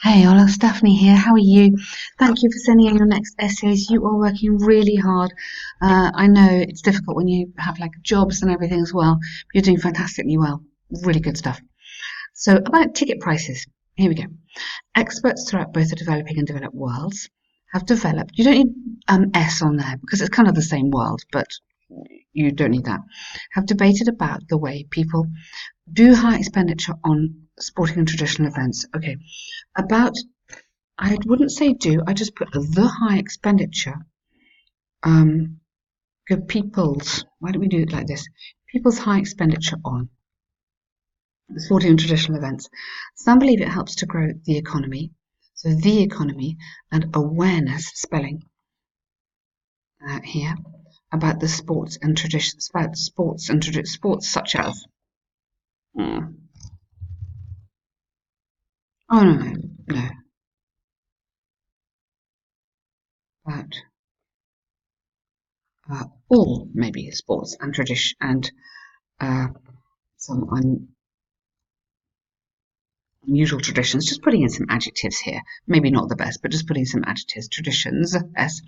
Hey, Alos, Stephanie here. How are you? Thank you for sending in your next essays. You are working really hard. I know it's difficult when you have like jobs and everything as well. But you're doing fantastically well. Really good stuff. So about ticket prices. Here we go. Experts throughout both the developing and developed worlds have developed. You don't need S on there because it's kind of the same world, but you don't need that. Have debated about the way people do high expenditure on sporting and traditional events. Okay, about I wouldn't say do, I just put the high expenditure. Good people's, why don't we do it like this? People's high expenditure on sporting and traditional events. Some believe it helps to grow the economy. So the economy and awareness spelling here about the sports and traditions, about sports such as. Oh no, about all maybe sports and tradition and some unusual traditions, just putting in some adjectives here. Maybe not the best, but just putting some adjectives. Traditions, S.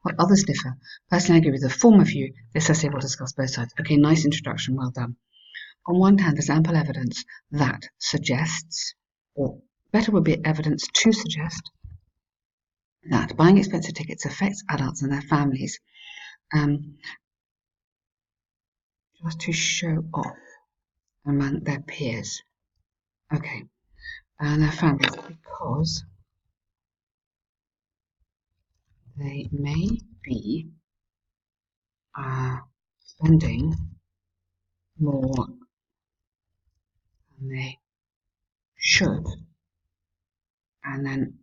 While others differ. Personally, I agree with the former view. This essay will discuss both sides. Okay, nice introduction, well done. On one hand, there's ample evidence that suggests, or better would be evidence to suggest, that buying expensive tickets affects adults and their families. Just to show off among their peers. Okay, and their families, because they may be spending more than they should, and then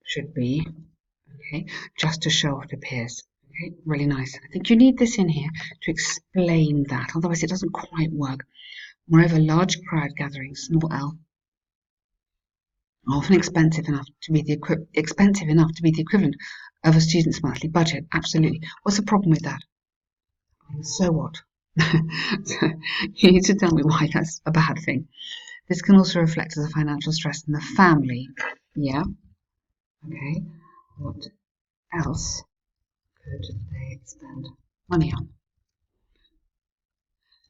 should be, okay, just to show off to peers. Okay, really nice. I think you need this in here to explain that, otherwise it doesn't quite work. Moreover, large crowd gatherings, small L, are often expensive enough to be the equivalent of a student's monthly budget. Absolutely. What's the problem with that? So what? You need to tell me why that's a bad thing. This can also reflect as a financial stress in the family. Yeah. Okay. What else could they spend money on?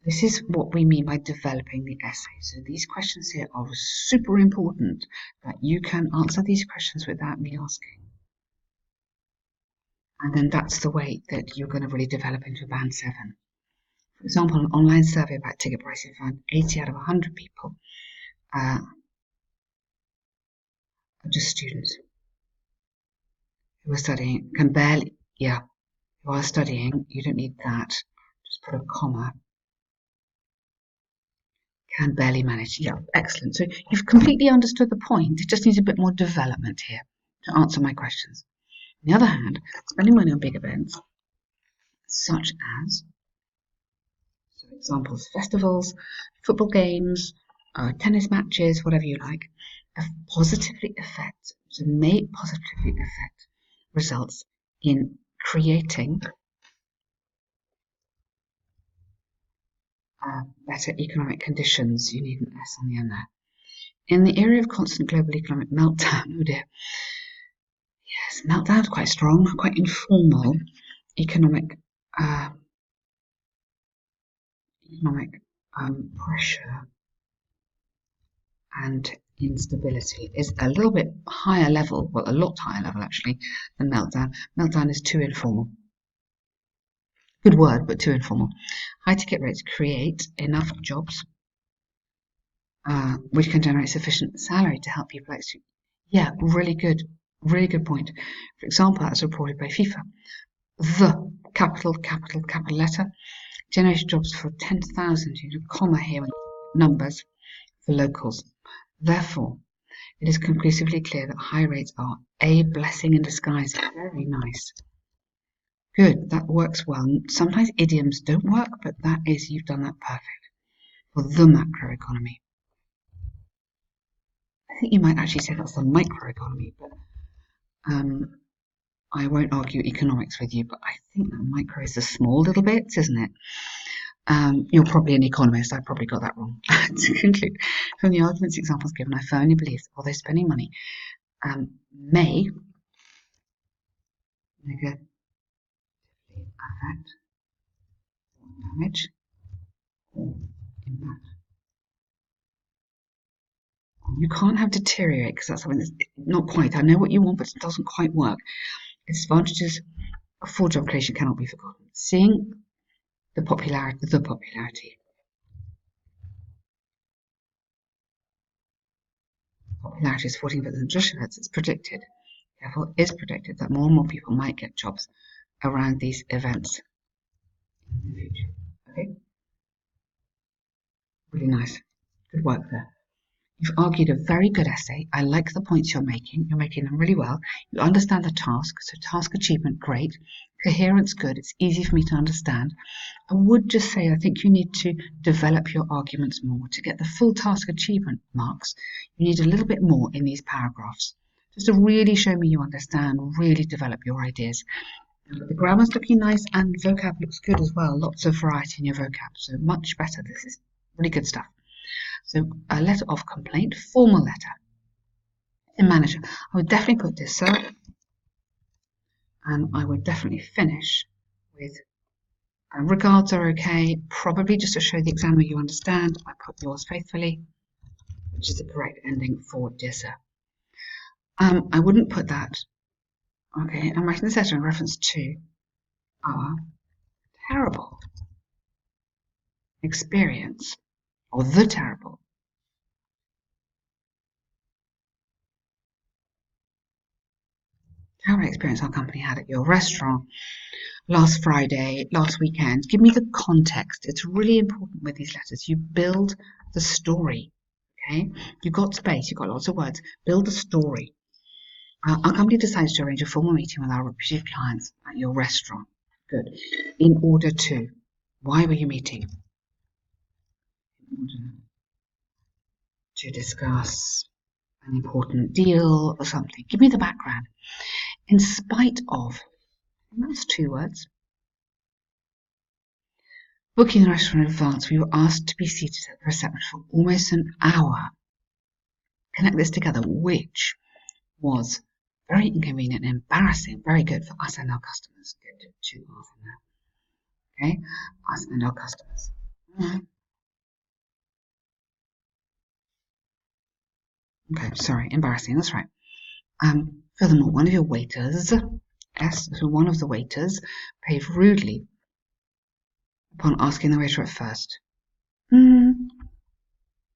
This is what we mean by developing the essay. So these questions here are super important that you can answer these questions without me asking. And then that's the way that you're going to really develop into a band 7. For example, an online survey about ticket pricing found 80 out of 100 people are just students who are studying, can barely, yeah, who are studying, you don't need that, just put a comma, can barely manage. Yeah, excellent. So you've completely understood the point. It just needs a bit more development here to answer my questions. On the other hand, spending money on big events, such as, so examples, festivals, football games, tennis matches, whatever you like, may positively affect results in creating better economic conditions. You need an S on the end there. In the area of constant global economic meltdown, oh dear. Yes, meltdown's quite strong, quite informal. Economic pressure and instability is a little bit higher level, well, a lot higher level actually, than meltdown. Meltdown is too informal. Good word, but too informal. High ticket rates create enough jobs which can generate sufficient salary to help people execute. Yeah, really good point. For example, as reported by FIFA, the capital letter generated jobs for 10,000, you know, comma here with numbers for locals. Therefore, it is conclusively clear that high rates are a blessing in disguise. Very nice. Good, that works well. Sometimes idioms don't work, but that is, you've done that perfect for the macroeconomy. I think you might actually say that's the microeconomy, but I won't argue economics with you, but I think that micro is the small little bits, isn't it? You're probably an economist. I probably got that wrong. To conclude, from the arguments examples given, I firmly believe that although spending money may negatively affect damage or impact. You can't have deteriorate because that's something that's not quite. I know what you want, but it doesn't quite work. Disadvantages of full job creation cannot be forgotten. Seeing the popularity. Popularity is 14% just events. It's predicted. Therefore, is predicted that more and more people might get jobs around these events in the future. Okay, really nice. Good work there. You've argued a very good essay. I like the points you're making. You're making them really well. You understand the task, so task achievement, great. Coherence, good. It's easy for me to understand. I would just say I think you need to develop your arguments more. To get the full task achievement marks, you need a little bit more in these paragraphs. Just to really show me you understand, really develop your ideas. The grammar's looking nice and vocab looks good as well. Lots of variety in your vocab, so much better. This is really good stuff. So a letter of complaint, formal letter. In manager, I would definitely put this, sir, and I would definitely finish with regards are okay, probably just to show the examiner you understand. I put yours faithfully, which is the correct ending for dear sir. I wouldn't put that. Okay, I'm writing this letter in reference to our terrible experience, or the terrible experience our company had at your restaurant last Friday, last weekend. Give me the context. It's really important with these letters. You build the story. Okay, you've got space, you've got lots of words. Build the story. Our company decides to arrange a formal meeting with our reputed clients at your restaurant. Good. In order to. Why were you meeting? In order to discuss an important deal or something. Give me the background. In spite of. And that's 2 words. Booking the restaurant in advance, we were asked to be seated at the reception for almost an hour. Connect this together, which was very inconvenient and embarrassing. Very good for us and our customers. Good, 2 R's in there. Okay, us and our customers. Okay, sorry, embarrassing. That's right. Furthermore, one of your waiters, so one of the waiters, behaved rudely upon asking the waiter at first.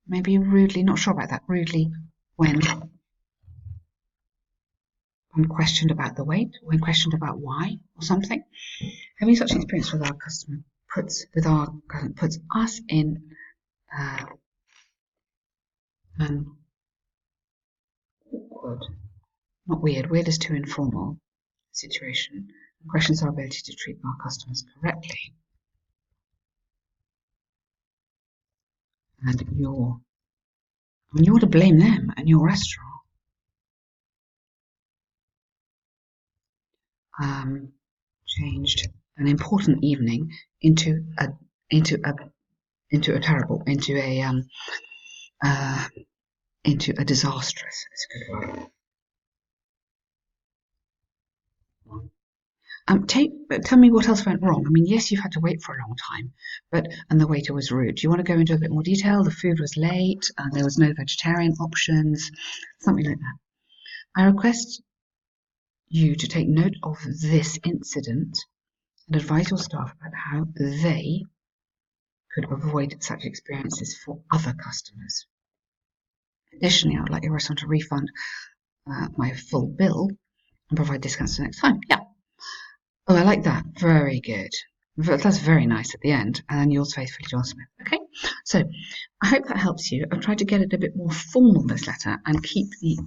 Maybe rudely, not sure about that. Rudely when questioned about the wait, when questioned about why or something. Having such experience with our customer puts us in an awkward, not weird. Weird is too informal situation. And questions our ability to treat our customers correctly. And you're to blame them and your restaurant. Changed an important evening into a disastrous. It's a good word. Tell me what else went wrong. I mean, yes, you've had to wait for a long time, and the waiter was rude. Do you want to go into a bit more detail? The food was late, and there was no vegetarian options, something like that. I request you to take note of this incident and advise your staff about how they could avoid such experiences for other customers. Additionally, I would like your restaurant to refund my full bill and provide discounts the next time. Yeah. Oh, I like that. Very good. That's very nice at the end. And then yours faithfully, John Smith. Okay. So I hope that helps you. I've tried to get it a bit more formal, this letter, and keep it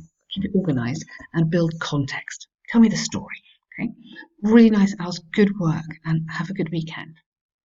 organised and build context. Tell me the story. Okay. Really nice, Alice. Good work, and have a good weekend.